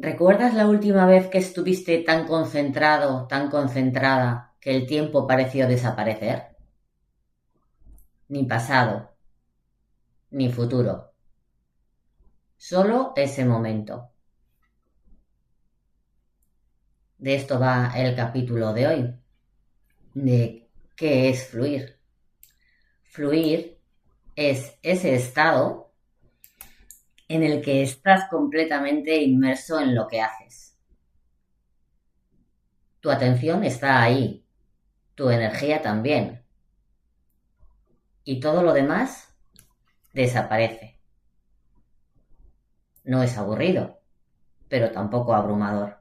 ¿Recuerdas la última vez que estuviste tan concentrado, tan concentrada, que el tiempo pareció desaparecer? Ni pasado, ni futuro. Solo ese momento. De esto va el capítulo de hoy. De qué es fluir. Fluir es ese estado en el que estás completamente inmerso en lo que haces. Tu atención está ahí, tu energía también. Y todo lo demás desaparece. No es aburrido, pero tampoco abrumador.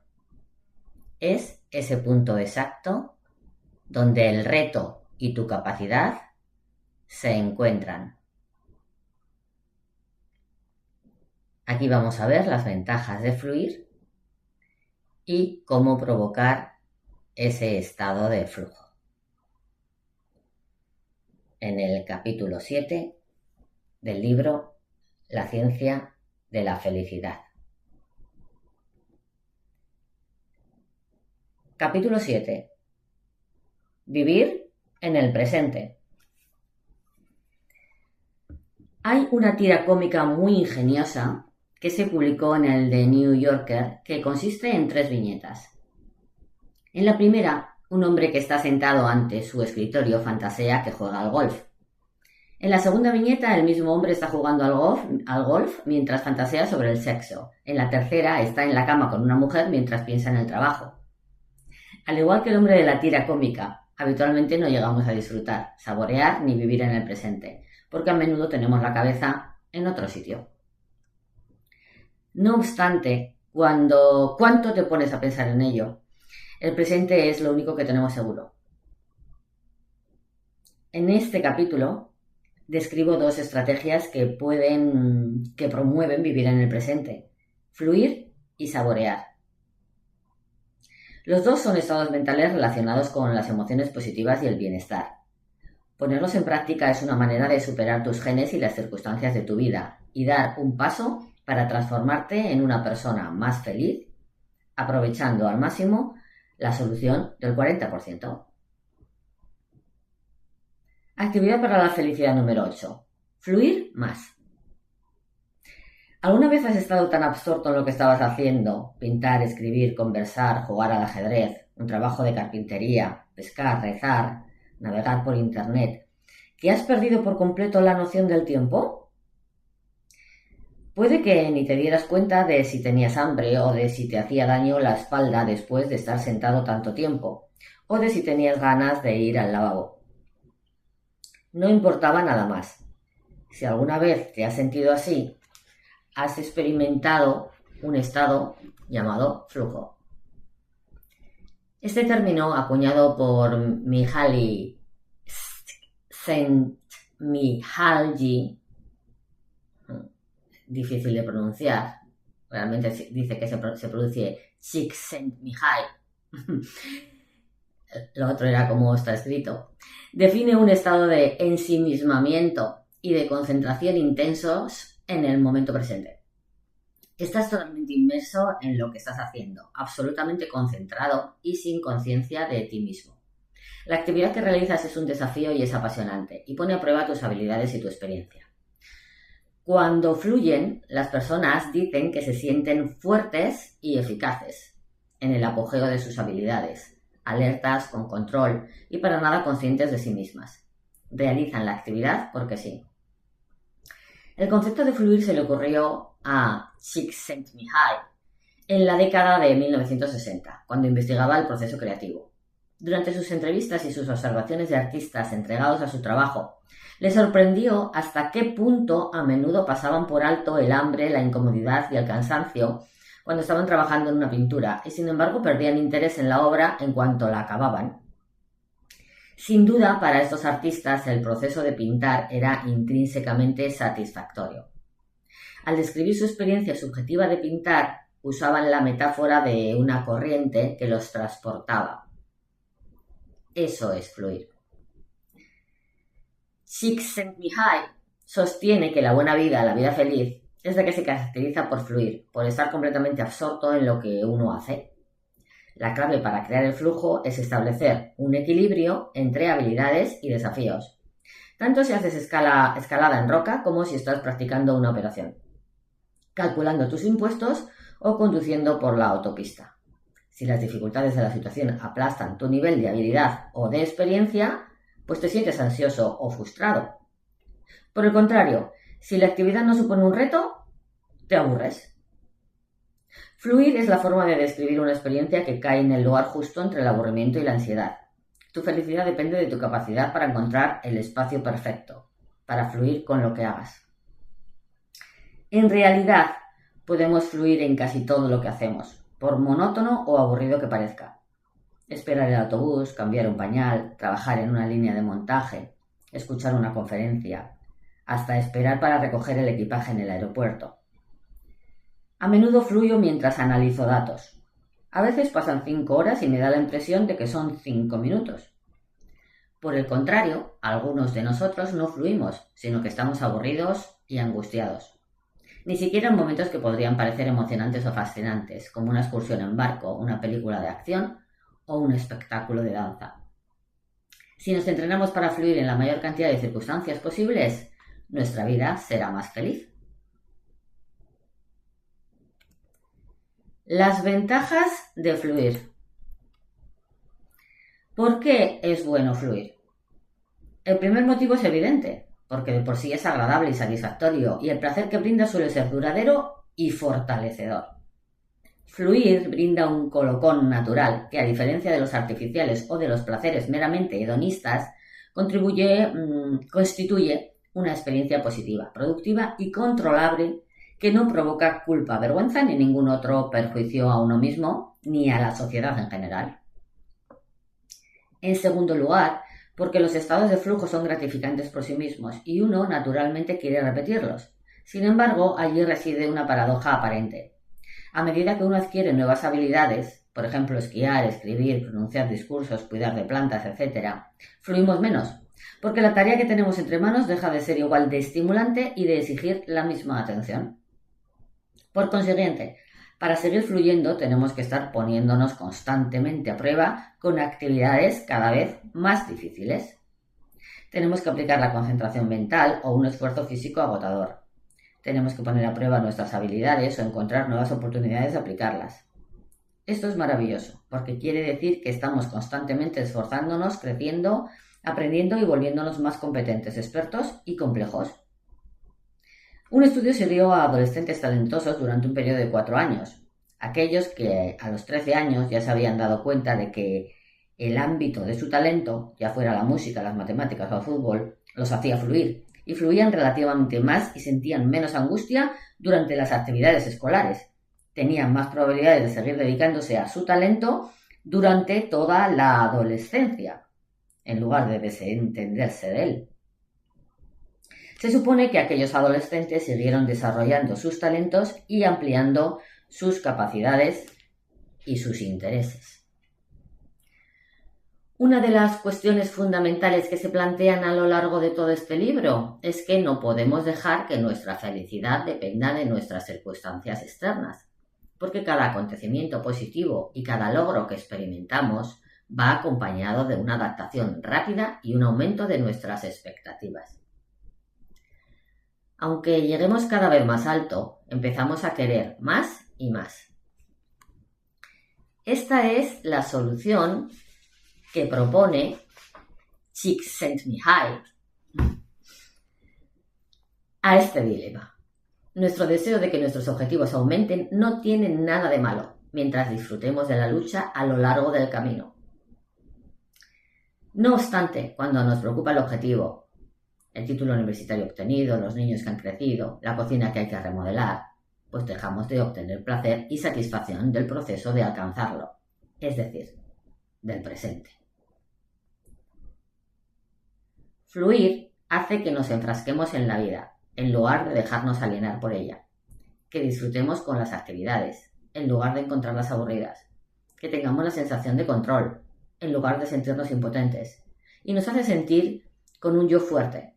Es ese punto exacto donde el reto y tu capacidad se encuentran. Aquí vamos a ver las ventajas de fluir y cómo provocar ese estado de flujo. En el capítulo 7 del libro La ciencia de la felicidad. Capítulo 7. Vivir en el presente. Hay una tira cómica muy ingeniosa que se publicó en el The New Yorker que consiste en 3 viñetas. En la primera, un hombre que está sentado ante su escritorio fantasea que juega al golf. En la segunda viñeta, el mismo hombre está jugando al golf mientras fantasea sobre el sexo. En la tercera, está en la cama con una mujer mientras piensa en el trabajo. Al igual que el hombre de la tira cómica, habitualmente no llegamos a disfrutar, saborear ni vivir en el presente, porque a menudo tenemos la cabeza en otro sitio. No obstante, ¿cuánto te pones a pensar en ello? El presente es lo único que tenemos seguro. En este capítulo describo 2 estrategias que promueven vivir en el presente: fluir y saborear. Los 2 son estados mentales relacionados con las emociones positivas y el bienestar. Ponerlos en práctica es una manera de superar tus genes y las circunstancias de tu vida y dar un paso para transformarte en una persona más feliz, aprovechando al máximo la solución del 40%. Actividad para la felicidad número 8. Fluir más. ¿Alguna vez has estado tan absorto en lo que estabas haciendo? Pintar, escribir, conversar, jugar al ajedrez, un trabajo de carpintería, pescar, rezar, navegar por internet, ¿que has perdido por completo la noción del tiempo? Puede que ni te dieras cuenta de si tenías hambre o de si te hacía daño la espalda después de estar sentado tanto tiempo, o de si tenías ganas de ir al lavabo. No importaba nada más. Si alguna vez te has sentido así, has experimentado un estado llamado flujo. Este término, acuñado por Mihaly Csikszentmihalyi, difícil de pronunciar, realmente dice que se pronuncia Csikszentmihalyi, lo otro era como está escrito, define un estado de ensimismamiento y de concentración intensos en el momento presente. Estás totalmente inmerso en lo que estás haciendo, absolutamente concentrado y sin conciencia de ti mismo. La actividad que realizas es un desafío y es apasionante y pone a prueba tus habilidades y tu experiencia. Cuando fluyen, las personas dicen que se sienten fuertes y eficaces, en el apogeo de sus habilidades, alertas, con control y para nada conscientes de sí mismas. Realizan la actividad porque sí. El concepto de fluir se le ocurrió a Csikszentmihalyi en la década de 1960, cuando investigaba el proceso creativo. Durante sus entrevistas y sus observaciones de artistas entregados a su trabajo, le sorprendió hasta qué punto a menudo pasaban por alto el hambre, la incomodidad y el cansancio cuando estaban trabajando en una pintura y sin embargo perdían interés en la obra en cuanto la acababan. Sin duda, para estos artistas el proceso de pintar era intrínsecamente satisfactorio. Al describir su experiencia subjetiva de pintar, usaban la metáfora de una corriente que los transportaba. Eso es fluir. Csikszentmihalyi sostiene que la buena vida, la vida feliz, es de que se caracteriza por fluir, por estar completamente absorto en lo que uno hace. La clave para crear el flujo es establecer un equilibrio entre habilidades y desafíos, tanto si haces escalada en roca como si estás practicando una operación, calculando tus impuestos o conduciendo por la autopista. Si las dificultades de la situación aplastan tu nivel de habilidad o de experiencia, pues te sientes ansioso o frustrado. Por el contrario, si la actividad no supone un reto, te aburres. Fluir es la forma de describir una experiencia que cae en el lugar justo entre el aburrimiento y la ansiedad. Tu felicidad depende de tu capacidad para encontrar el espacio perfecto, para fluir con lo que hagas. En realidad, podemos fluir en casi todo lo que hacemos, por monótono o aburrido que parezca. Esperar el autobús, cambiar un pañal, trabajar en una línea de montaje, escuchar una conferencia, hasta esperar para recoger el equipaje en el aeropuerto. A menudo fluyo mientras analizo datos. A veces pasan 5 horas y me da la impresión de que son 5 minutos. Por el contrario, algunos de nosotros no fluimos, sino que estamos aburridos y angustiados. Ni siquiera en momentos que podrían parecer emocionantes o fascinantes, como una excursión en barco, una película de acción o un espectáculo de danza. Si nos entrenamos para fluir en la mayor cantidad de circunstancias posibles, nuestra vida será más feliz. Las ventajas de fluir. ¿Por qué es bueno fluir? El primer motivo es evidente, porque de por sí es agradable y satisfactorio, y el placer que brinda suele ser duradero y fortalecedor. Fluir brinda un colocón natural que, a diferencia de los artificiales o de los placeres meramente hedonistas, constituye una experiencia positiva, productiva y controlable que no provoca culpa, vergüenza ni ningún otro perjuicio a uno mismo ni a la sociedad en general. En segundo lugar, porque los estados de flujo son gratificantes por sí mismos y uno naturalmente quiere repetirlos. Sin embargo, allí reside una paradoja aparente. A medida que uno adquiere nuevas habilidades, por ejemplo, esquiar, escribir, pronunciar discursos, cuidar de plantas, etc., fluimos menos, porque la tarea que tenemos entre manos deja de ser igual de estimulante y de exigir la misma atención. Por consiguiente, para seguir fluyendo tenemos que estar poniéndonos constantemente a prueba con actividades cada vez más difíciles. Tenemos que aplicar la concentración mental o un esfuerzo físico agotador. Tenemos que poner a prueba nuestras habilidades o encontrar nuevas oportunidades de aplicarlas. Esto es maravilloso, porque quiere decir que estamos constantemente esforzándonos, creciendo, aprendiendo y volviéndonos más competentes, expertos y complejos. Un estudio se dio a adolescentes talentosos durante un periodo de 4 años. Aquellos que a los 13 años ya se habían dado cuenta de que el ámbito de su talento, ya fuera la música, las matemáticas o el fútbol, los hacía fluir, y fluían relativamente más y sentían menos angustia durante las actividades escolares. Tenían más probabilidades de seguir dedicándose a su talento durante toda la adolescencia, en lugar de desentenderse de él. Se supone que aquellos adolescentes siguieron desarrollando sus talentos y ampliando sus capacidades y sus intereses. Una de las cuestiones fundamentales que se plantean a lo largo de todo este libro es que no podemos dejar que nuestra felicidad dependa de nuestras circunstancias externas, porque cada acontecimiento positivo y cada logro que experimentamos va acompañado de una adaptación rápida y un aumento de nuestras expectativas. Aunque lleguemos cada vez más alto, empezamos a querer más y más. Esta es la solución que propone Csikszentmihalyi a este dilema. Nuestro deseo de que nuestros objetivos aumenten no tiene nada de malo, mientras disfrutemos de la lucha a lo largo del camino. No obstante, cuando nos preocupa el objetivo, el título universitario obtenido, los niños que han crecido, la cocina que hay que remodelar, pues dejamos de obtener placer y satisfacción del proceso de alcanzarlo, es decir, del presente. Fluir hace que nos enfrasquemos en la vida, en lugar de dejarnos alienar por ella, que disfrutemos con las actividades, en lugar de encontrarlas aburridas, que tengamos la sensación de control, en lugar de sentirnos impotentes, y nos hace sentir con un yo fuerte,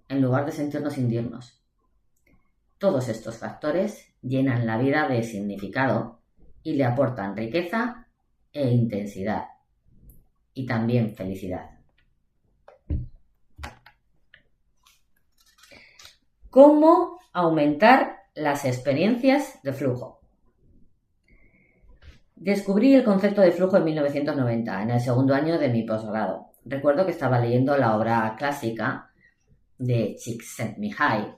en lugar de sentirnos indignos. Todos estos factores llenan la vida de significado y le aportan riqueza e intensidad y también felicidad. ¿Cómo aumentar las experiencias de flujo? Descubrí el concepto de flujo en 1990, en el segundo año de mi posgrado. Recuerdo que estaba leyendo la obra clásica de Csikszentmihalyi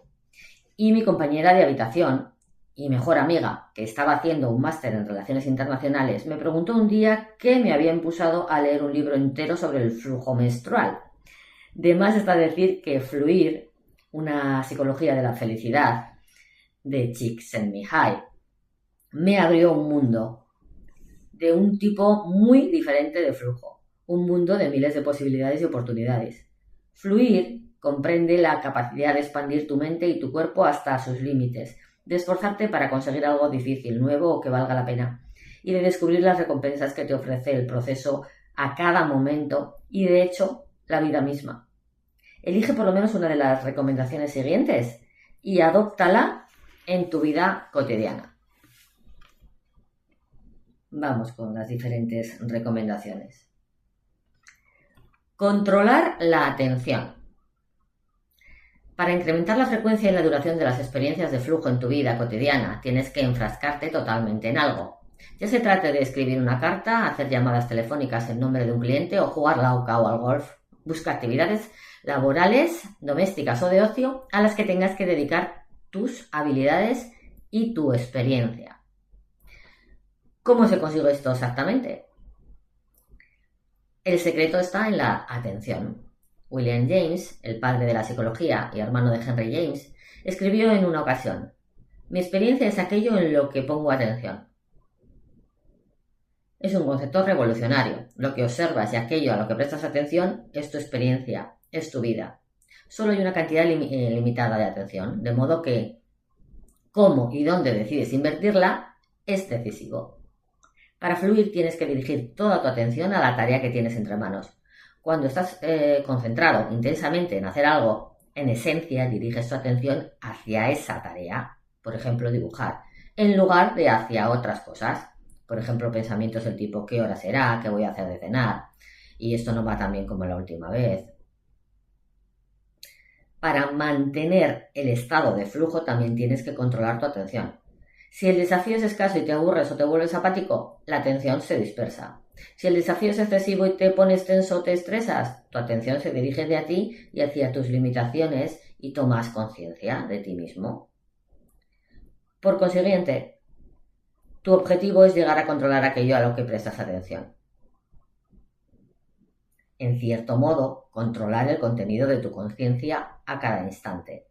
y mi compañera de habitación y mejor amiga, que estaba haciendo un máster en Relaciones Internacionales, me preguntó un día qué me había impulsado a leer un libro entero sobre el flujo menstrual. De más está decir que Fluir, una psicología de la felicidad de Csikszentmihalyi, me abrió un mundo de un tipo muy diferente de flujo, un mundo de miles de posibilidades y oportunidades. Fluir comprende la capacidad de expandir tu mente y tu cuerpo hasta sus límites, de esforzarte para conseguir algo difícil, nuevo o que valga la pena, y de descubrir las recompensas que te ofrece el proceso a cada momento y, de hecho, la vida misma. Elige por lo menos una de las recomendaciones siguientes y adóptala en tu vida cotidiana. Vamos con las diferentes recomendaciones. Controlar la atención. Para incrementar la frecuencia y la duración de las experiencias de flujo en tu vida cotidiana, tienes que enfrascarte totalmente en algo. Ya se trate de escribir una carta, hacer llamadas telefónicas en nombre de un cliente o jugar la OCA o al golf. Busca actividades laborales, domésticas o de ocio a las que tengas que dedicar tus habilidades y tu experiencia. ¿Cómo se consigue esto exactamente? El secreto está en la atención. William James, el padre de la psicología y hermano de Henry James, escribió en una ocasión: "Mi experiencia es aquello en lo que pongo atención". Es un concepto revolucionario. Lo que observas y aquello a lo que prestas atención es tu experiencia, es tu vida. Solo hay una cantidad limitada de atención, de modo que cómo y dónde decides invertirla es decisivo. Para fluir tienes que dirigir toda tu atención a la tarea que tienes entre manos. Cuando estás concentrado intensamente en hacer algo, en esencia diriges tu atención hacia esa tarea, por ejemplo dibujar, en lugar de hacia otras cosas. Por ejemplo, pensamientos del tipo ¿qué hora será? ¿Qué voy a hacer de cenar? Y esto no va tan bien como la última vez. Para mantener el estado de flujo también tienes que controlar tu atención. Si el desafío es escaso y te aburres o te vuelves apático, la atención se dispersa. Si el desafío es excesivo y te pones tenso o te estresas, tu atención se dirige de a ti y hacia tus limitaciones y tomas conciencia de ti mismo. Por consiguiente, tu objetivo es llegar a controlar aquello a lo que prestas atención. En cierto modo, controlar el contenido de tu conciencia a cada instante.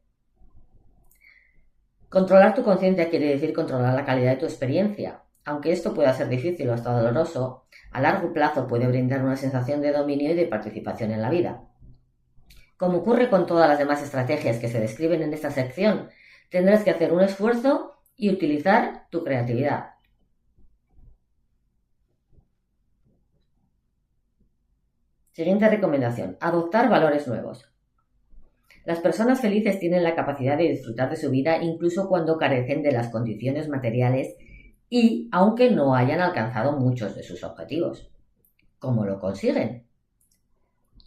Controlar tu conciencia quiere decir controlar la calidad de tu experiencia. Aunque esto pueda ser difícil o hasta doloroso, a largo plazo puede brindar una sensación de dominio y de participación en la vida. Como ocurre con todas las demás estrategias que se describen en esta sección, tendrás que hacer un esfuerzo y utilizar tu creatividad. Siguiente recomendación: adoptar valores nuevos. Las personas felices tienen la capacidad de disfrutar de su vida incluso cuando carecen de las condiciones materiales y aunque no hayan alcanzado muchos de sus objetivos. ¿Cómo lo consiguen?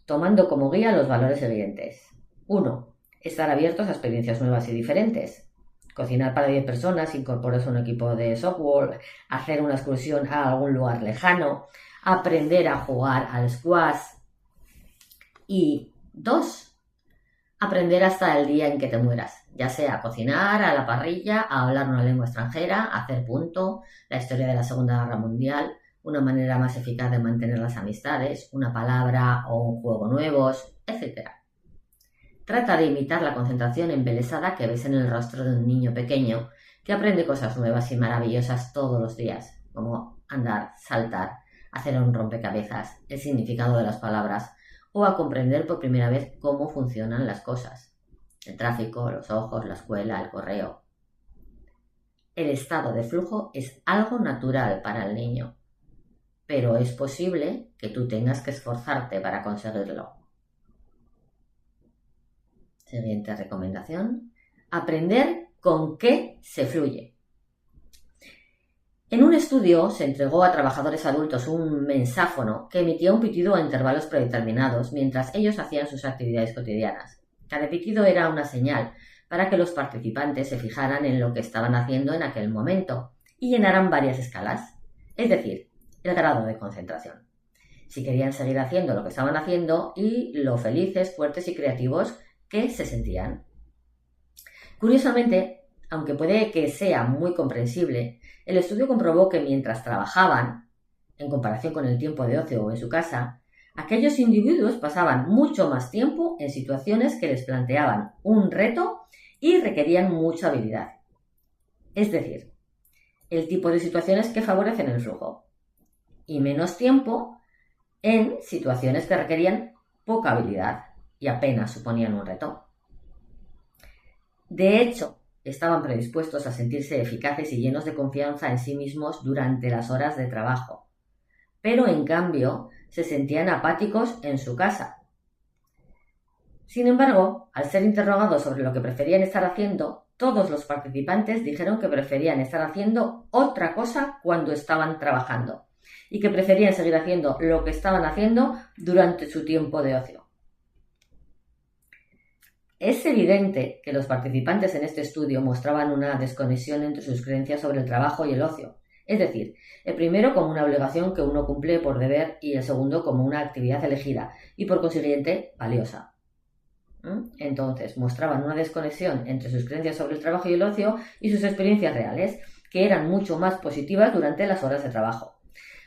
Tomando como guía los valores siguientes. 1. Estar abiertos a experiencias nuevas y diferentes. Cocinar para 10 personas, incorporarse a un equipo de softball, hacer una excursión a algún lugar lejano, aprender a jugar al squash. Y 2. Aprender hasta el día en que te mueras, ya sea a cocinar, a la parrilla, a hablar una lengua extranjera, a hacer punto, la historia de la Segunda Guerra Mundial, una manera más eficaz de mantener las amistades, una palabra o un juego nuevos, etc. Trata de imitar la concentración embelesada que ves en el rostro de un niño pequeño que aprende cosas nuevas y maravillosas todos los días, como andar, saltar, hacer un rompecabezas, el significado de las palabras, o a comprender por primera vez cómo funcionan las cosas. El tráfico, los ojos, la escuela, el correo. El estado de flujo es algo natural para el niño, pero es posible que tú tengas que esforzarte para conseguirlo. Siguiente recomendación: aprender ¿con qué se fluye? En un estudio se entregó a trabajadores adultos un mensáfono que emitía un pitido a intervalos predeterminados mientras ellos hacían sus actividades cotidianas. Cada pitido era una señal para que los participantes se fijaran en lo que estaban haciendo en aquel momento y llenaran varias escalas, es decir, el grado de concentración. Si querían seguir haciendo lo que estaban haciendo y lo felices, fuertes y creativos que se sentían. Curiosamente, aunque puede que sea muy comprensible, el estudio comprobó que mientras trabajaban, en comparación con el tiempo de ocio o en su casa, aquellos individuos pasaban mucho más tiempo en situaciones que les planteaban un reto y requerían mucha habilidad. Es decir, el tipo de situaciones que favorecen el flujo y menos tiempo en situaciones que requerían poca habilidad y apenas suponían un reto. De hecho, estaban predispuestos a sentirse eficaces y llenos de confianza en sí mismos durante las horas de trabajo, pero en cambio se sentían apáticos en su casa. Sin embargo, al ser interrogados sobre lo que preferían estar haciendo, todos los participantes dijeron que preferían estar haciendo otra cosa cuando estaban trabajando y que preferían seguir haciendo lo que estaban haciendo durante su tiempo de ocio. Es evidente que los participantes en este estudio mostraban una desconexión entre sus creencias sobre el trabajo y el ocio, es decir, el primero como una obligación que uno cumple por deber y el segundo como una actividad elegida y por consiguiente valiosa. Entonces, mostraban una desconexión entre sus creencias sobre el trabajo y el ocio y sus experiencias reales, que eran mucho más positivas durante las horas de trabajo.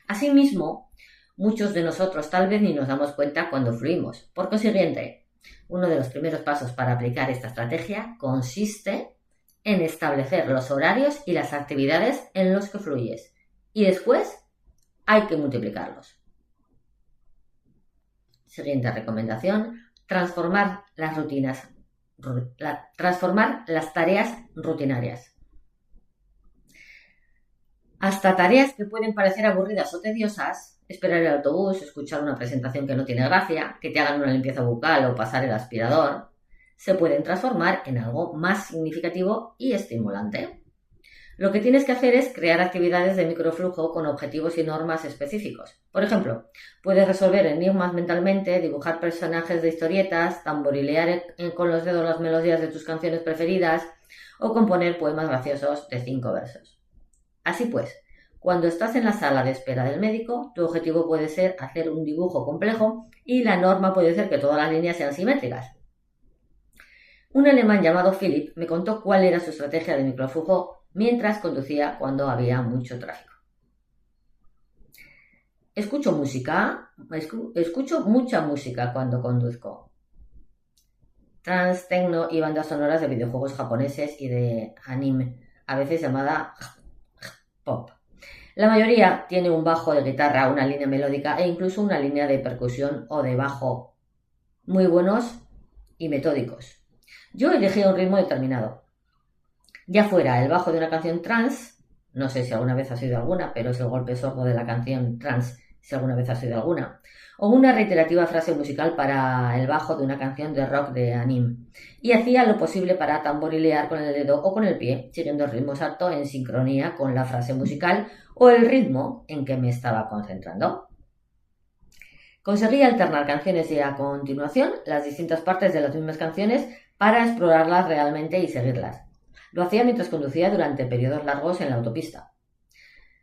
Asimismo, muchos de nosotros tal vez ni nos damos cuenta cuando fluimos. Por consiguiente, uno de los primeros pasos para aplicar esta estrategia consiste en establecer los horarios y las actividades en los que fluyes. Y después hay que multiplicarlos. Siguiente recomendación: transformar las tareas rutinarias. Hasta tareas que pueden parecer aburridas o tediosas, esperar el autobús, escuchar una presentación que no tiene gracia, que te hagan una limpieza bucal o pasar el aspirador, se pueden transformar en algo más significativo y estimulante. Lo que tienes que hacer es crear actividades de microflujo con objetivos y normas específicos. Por ejemplo, puedes resolver enigmas mentalmente, dibujar personajes de historietas, tamborilear con los dedos las melodías de tus canciones preferidas o componer poemas graciosos de 5 versos. Así pues, cuando estás en la sala de espera del médico, tu objetivo puede ser hacer un dibujo complejo y la norma puede ser que todas las líneas sean simétricas. Un alemán llamado Philipp me contó cuál era su estrategia de microflujo mientras conducía cuando había mucho tráfico. Escucho mucha música cuando conduzco. Trance, techno y bandas sonoras de videojuegos japoneses y de anime, a veces llamada pop. La mayoría tiene un bajo de guitarra, una línea melódica e incluso una línea de percusión o de bajo muy buenos y metódicos. Yo elegí un ritmo determinado. Ya fuera el bajo de una canción trance, no sé si alguna vez has oído alguna, pero es el golpe sordo de la canción trance, si alguna vez has oído alguna, o una reiterativa frase musical para el bajo de una canción de rock de anime, y hacía lo posible para tamborilear con el dedo o con el pie, siguiendo el ritmo exacto en sincronía con la frase musical o el ritmo en que me estaba concentrando. Conseguí alternar canciones y a continuación las distintas partes de las mismas canciones para explorarlas realmente y seguirlas. Lo hacía mientras conducía durante periodos largos en la autopista.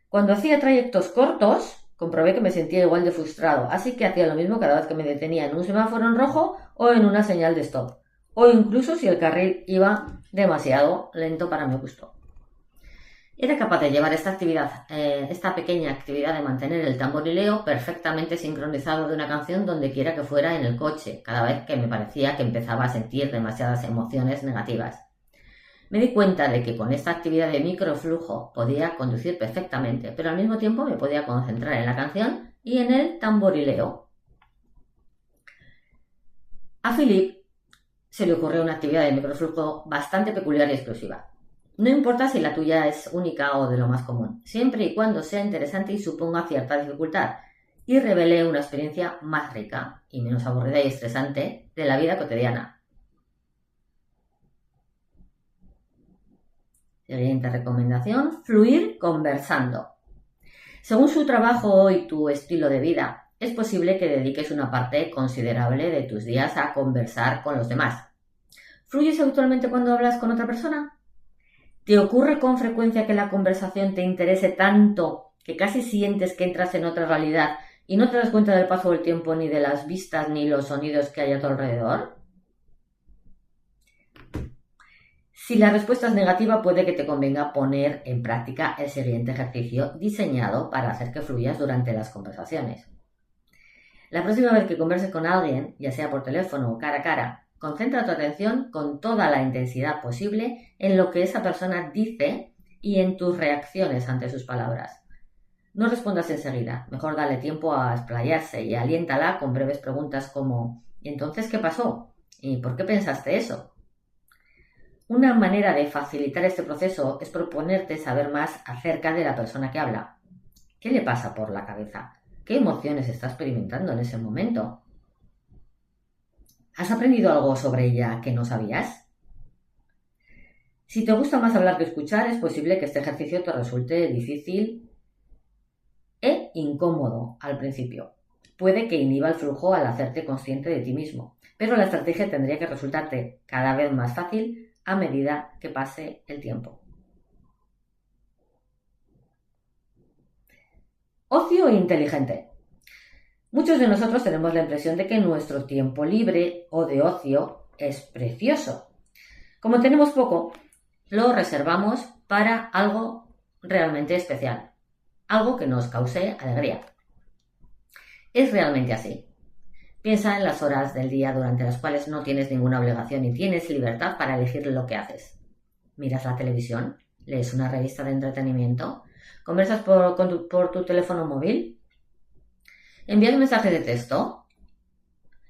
Cuando hacía trayectos cortos, comprobé que me sentía igual de frustrado, así que hacía lo mismo cada vez que me detenía en un semáforo en rojo o en una señal de stop, o incluso si el carril iba demasiado lento para mi gusto. Era capaz de llevar esta pequeña actividad de mantener el tamborileo perfectamente sincronizado de una canción donde quiera que fuera en el coche, cada vez que me parecía que empezaba a sentir demasiadas emociones negativas. Me di cuenta de que con esta actividad de microflujo podía conducir perfectamente, pero al mismo tiempo me podía concentrar en la canción y en el tamborileo. A Philipp se le ocurrió una actividad de microflujo bastante peculiar y exclusiva. No importa si la tuya es única o de lo más común, siempre y cuando sea interesante y suponga cierta dificultad, y revele una experiencia más rica y menos aburrida y estresante de la vida cotidiana. Siguiente recomendación, fluir conversando. Según su trabajo y tu estilo de vida, es posible que dediques una parte considerable de tus días a conversar con los demás. ¿Fluyes habitualmente cuando hablas con otra persona? ¿Te ocurre con frecuencia que la conversación te interese tanto que casi sientes que entras en otra realidad y no te das cuenta del paso del tiempo, ni de las vistas, ni los sonidos que hay a tu alrededor? Si la respuesta es negativa, puede que te convenga poner en práctica el siguiente ejercicio diseñado para hacer que fluyas durante las conversaciones. La próxima vez que converses con alguien, ya sea por teléfono o cara a cara, concentra tu atención con toda la intensidad posible en lo que esa persona dice y en tus reacciones ante sus palabras. No respondas enseguida, mejor dale tiempo a explayarse y aliéntala con breves preguntas como ¿y entonces qué pasó? ¿Y por qué pensaste eso? Una manera de facilitar este proceso es proponerte saber más acerca de la persona que habla. ¿Qué le pasa por la cabeza? ¿Qué emociones está experimentando en ese momento? ¿Has aprendido algo sobre ella que no sabías? Si te gusta más hablar que escuchar, es posible que este ejercicio te resulte difícil e incómodo al principio. Puede que inhiba el flujo al hacerte consciente de ti mismo, pero la estrategia tendría que resultarte cada vez más fácil a medida que pase el tiempo. Ocio inteligente. Muchos de nosotros tenemos la impresión de que nuestro tiempo libre o de ocio es precioso. Como tenemos poco, lo reservamos para algo realmente especial, algo que nos cause alegría. ¿Es realmente así? Piensa en las horas del día durante las cuales no tienes ninguna obligación y tienes libertad para elegir lo que haces. ¿Miras la televisión? ¿Lees una revista de entretenimiento? ¿Conversas por tu teléfono móvil? ¿Envías mensajes de texto?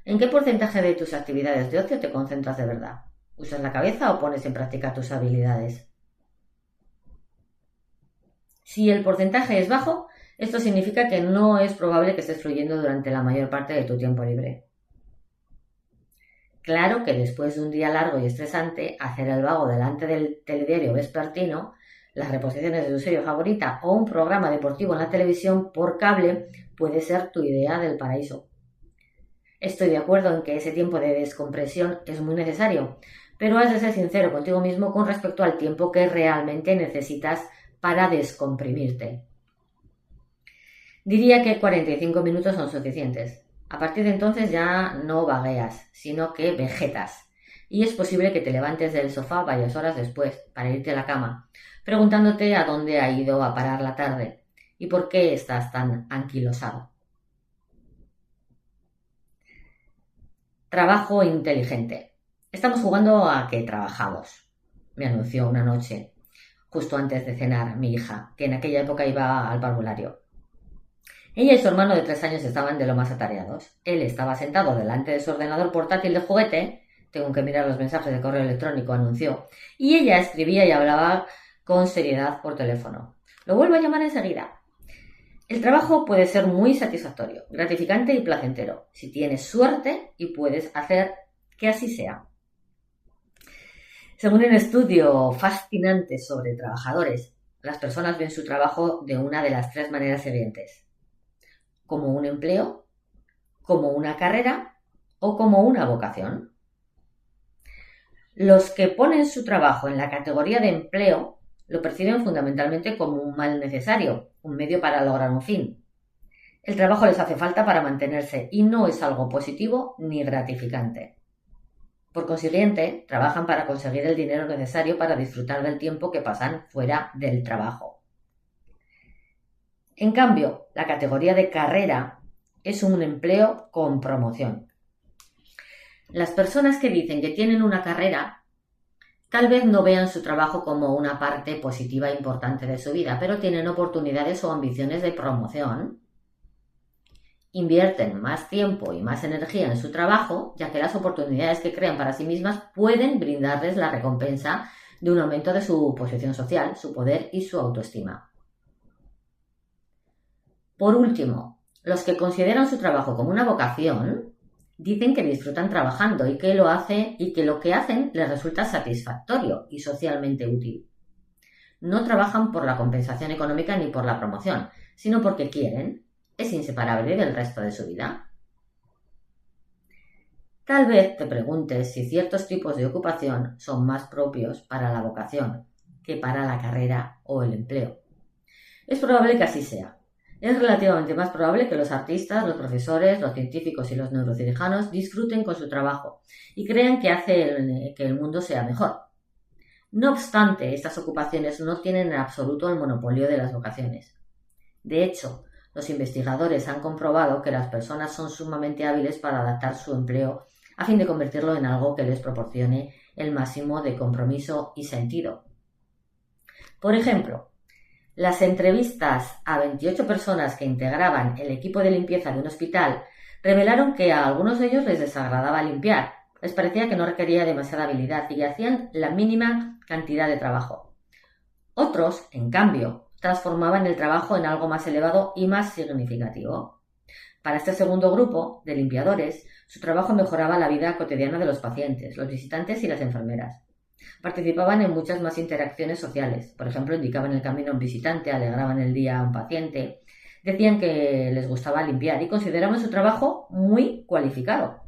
¿En qué porcentaje de tus actividades de ocio te concentras de verdad? ¿Usas la cabeza o pones en práctica tus habilidades? Si el porcentaje es bajo, esto significa que no es probable que estés fluyendo durante la mayor parte de tu tiempo libre. Claro que después de un día largo y estresante, hacer el vago delante del telediario vespertino, las reposiciones de tu serie favorita o un programa deportivo en la televisión por cable puede ser tu idea del paraíso. Estoy de acuerdo en que ese tiempo de descompresión es muy necesario, pero has de ser sincero contigo mismo con respecto al tiempo que realmente necesitas para descomprimirte. Diría que 45 minutos son suficientes. A partir de entonces ya no vagueas, sino que vegetas. Y es posible que te levantes del sofá varias horas después para irte a la cama, preguntándote a dónde ha ido a parar la tarde y por qué estás tan anquilosado. Trabajo inteligente. Estamos jugando a que trabajamos, me anunció una noche, justo antes de cenar, mi hija, que en aquella época iba al parvulario. Ella y su hermano de 3 años estaban de lo más atareados. Él estaba sentado delante de su ordenador portátil de juguete, tengo que mirar los mensajes de correo electrónico, anunció, y ella escribía y hablaba con seriedad por teléfono. Lo vuelvo a llamar enseguida. El trabajo puede ser muy satisfactorio, gratificante y placentero, si tienes suerte y puedes hacer que así sea. Según un estudio fascinante sobre trabajadores, las personas ven su trabajo de una de las 3 maneras siguientes: como un empleo, como una carrera o como una vocación. Los que ponen su trabajo en la categoría de empleo lo perciben fundamentalmente como un mal necesario, un medio para lograr un fin. El trabajo les hace falta para mantenerse y no es algo positivo ni gratificante. Por consiguiente, trabajan para conseguir el dinero necesario para disfrutar del tiempo que pasan fuera del trabajo. En cambio, la categoría de carrera es un empleo con promoción. Las personas que dicen que tienen una carrera tal vez no vean su trabajo como una parte positiva e importante de su vida, pero tienen oportunidades o ambiciones de promoción. Invierten más tiempo y más energía en su trabajo, ya que las oportunidades que crean para sí mismas pueden brindarles la recompensa de un aumento de su posición social, su poder y su autoestima. Por último, los que consideran su trabajo como una vocación dicen que disfrutan trabajando y que lo que hacen les resulta satisfactorio y socialmente útil. no trabajan por la compensación económica ni por la promoción, sino porque quieren. Es inseparable del resto de su vida. Tal vez te preguntes si ciertos tipos de ocupación son más propios para la vocación que para la carrera o el empleo. Es probable que así sea. Es relativamente más probable que los artistas, los profesores, los científicos y los neurocirujanos disfruten con su trabajo y crean que hace que el mundo sea mejor. No obstante, estas ocupaciones no tienen en absoluto el monopolio de las vocaciones. De hecho, los investigadores han comprobado que las personas son sumamente hábiles para adaptar su empleo a fin de convertirlo en algo que les proporcione el máximo de compromiso y sentido. Por ejemplo, las entrevistas a 28 personas que integraban el equipo de limpieza de un hospital revelaron que a algunos de ellos les desagradaba limpiar, les parecía que no requería demasiada habilidad y que hacían la mínima cantidad de trabajo. Otros, en cambio, transformaban el trabajo en algo más elevado y más significativo. Para este segundo grupo de limpiadores, su trabajo mejoraba la vida cotidiana de los pacientes, los visitantes y las enfermeras. Participaban en muchas más interacciones sociales. Por ejemplo, indicaban el camino a un visitante, alegraban el día a un paciente, decían que les gustaba limpiar y consideraban su trabajo muy cualificado.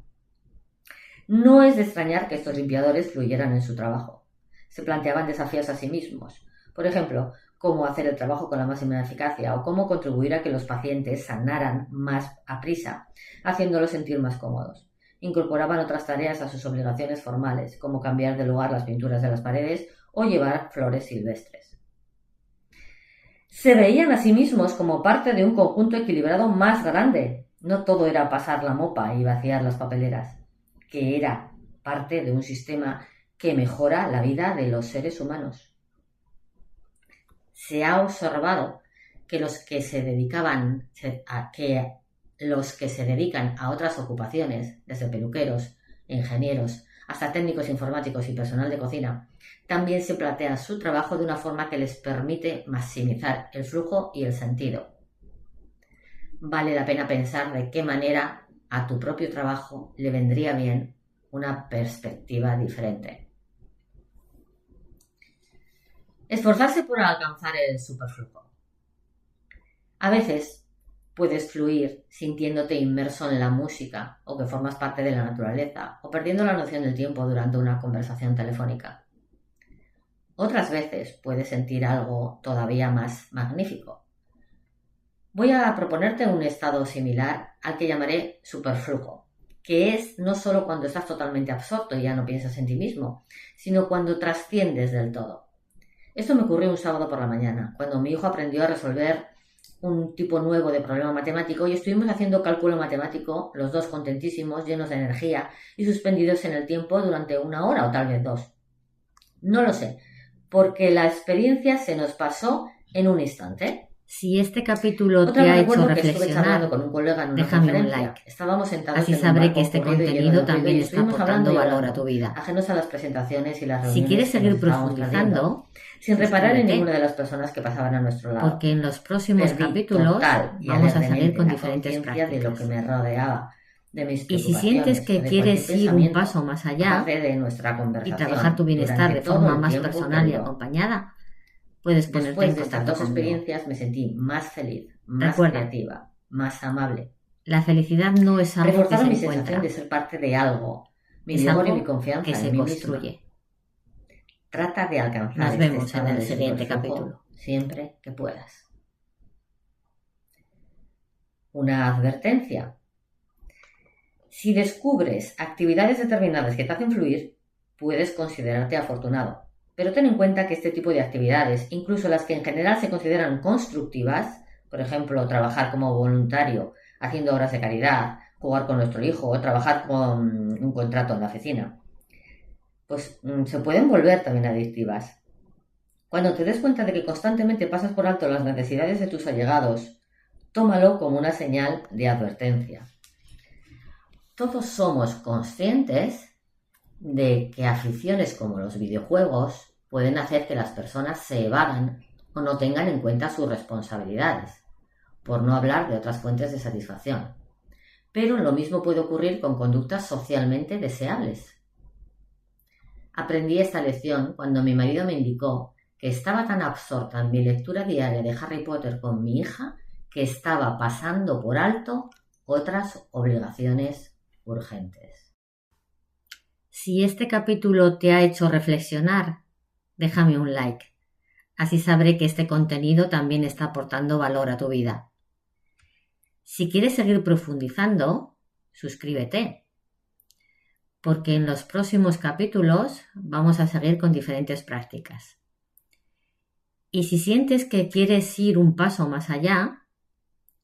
No es de extrañar que estos limpiadores fluyeran en su trabajo. Se planteaban desafíos a sí mismos. Por ejemplo, cómo hacer el trabajo con la máxima eficacia o cómo contribuir a que los pacientes sanaran más a prisa, haciéndolos sentir más cómodos. Incorporaban otras tareas a sus obligaciones formales, como cambiar de lugar las pinturas de las paredes o llevar flores silvestres. Se veían a sí mismos como parte de un conjunto equilibrado más grande. No todo era pasar la mopa y vaciar las papeleras, que era parte de un sistema que mejora la vida de los seres humanos. Se ha observado que los que se dedican a otras ocupaciones, desde peluqueros, ingenieros, hasta técnicos informáticos y personal de cocina, también se plantean su trabajo de una forma que les permite maximizar el flujo y el sentido. Vale la pena pensar de qué manera a tu propio trabajo le vendría bien una perspectiva diferente. Esforzarse por alcanzar el superflujo. A veces puedes fluir sintiéndote inmerso en la música o que formas parte de la naturaleza o perdiendo la noción del tiempo durante una conversación telefónica. Otras veces puedes sentir algo todavía más magnífico. Voy a proponerte un estado similar al que llamaré superflujo, que es no solo cuando estás totalmente absorto y ya no piensas en ti mismo, sino cuando trasciendes del todo. Esto me ocurrió un sábado por la mañana, cuando mi hijo aprendió a resolver un tipo nuevo de problema matemático y estuvimos haciendo cálculo matemático, los dos contentísimos, llenos de energía y suspendidos en el tiempo durante 1 hora o tal vez 2. No lo sé, porque la experiencia se nos pasó en un instante. Si este capítulo te ha hecho reflexionar, con un colega en una déjame un like. Estábamos sentados Así sabré que este contenido también está aportando valor a tu vida. Ajenos a las presentaciones y las reuniones. Si quieres seguir profundizando, sin reparar en ninguna de las personas que pasaban a nuestro lado. Porque en los próximos capítulos vamos a salir con diferentes prácticas. De lo que me rodeaba, de mis y si sientes que quieres ir un paso más allá y trabajar tu bienestar de forma más personal y acompañada, puedes ponerte Después en de estas contacto dos conmigo. experiencias me sentí más feliz, más Recuerda, creativa, más amable. La felicidad no es algo que Reforzaron se mi encuentra, sensación de ser parte de algo, mi es vigor y algo mi confianza que se en mí construye. misma. Trata de alcanzar Nos este vemos estado en el de siguiente superflujo capítulo. siempre que puedas. Una advertencia. Si descubres actividades determinadas que te hacen fluir, puedes considerarte afortunado. Pero ten en cuenta que este tipo de actividades, incluso las que en general se consideran constructivas, por ejemplo, trabajar como voluntario haciendo obras de caridad, jugar con nuestro hijo o trabajar con un contrato en la oficina, pues se pueden volver también adictivas. Cuando te des cuenta de que constantemente pasas por alto las necesidades de tus allegados, tómalo como una señal de advertencia. Todos somos conscientes de que aficiones como los videojuegos pueden hacer que las personas se evadan o no tengan en cuenta sus responsabilidades, por no hablar de otras fuentes de satisfacción. Pero lo mismo puede ocurrir con conductas socialmente deseables. Aprendí esta lección cuando mi marido me indicó que estaba tan absorta en mi lectura diaria de Harry Potter con mi hija que estaba pasando por alto otras obligaciones urgentes. Si este capítulo te ha hecho reflexionar, déjame un like. Así sabré que este contenido también está aportando valor a tu vida. Si quieres seguir profundizando, suscríbete, porque en los próximos capítulos vamos a seguir con diferentes prácticas. Y si sientes que quieres ir un paso más allá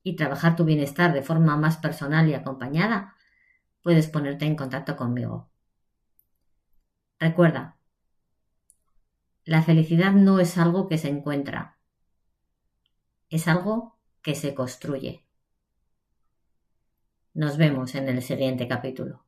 y trabajar tu bienestar de forma más personal y acompañada, puedes ponerte en contacto conmigo. Recuerda, la felicidad no es algo que se encuentra, es algo que se construye. Nos vemos en el siguiente capítulo.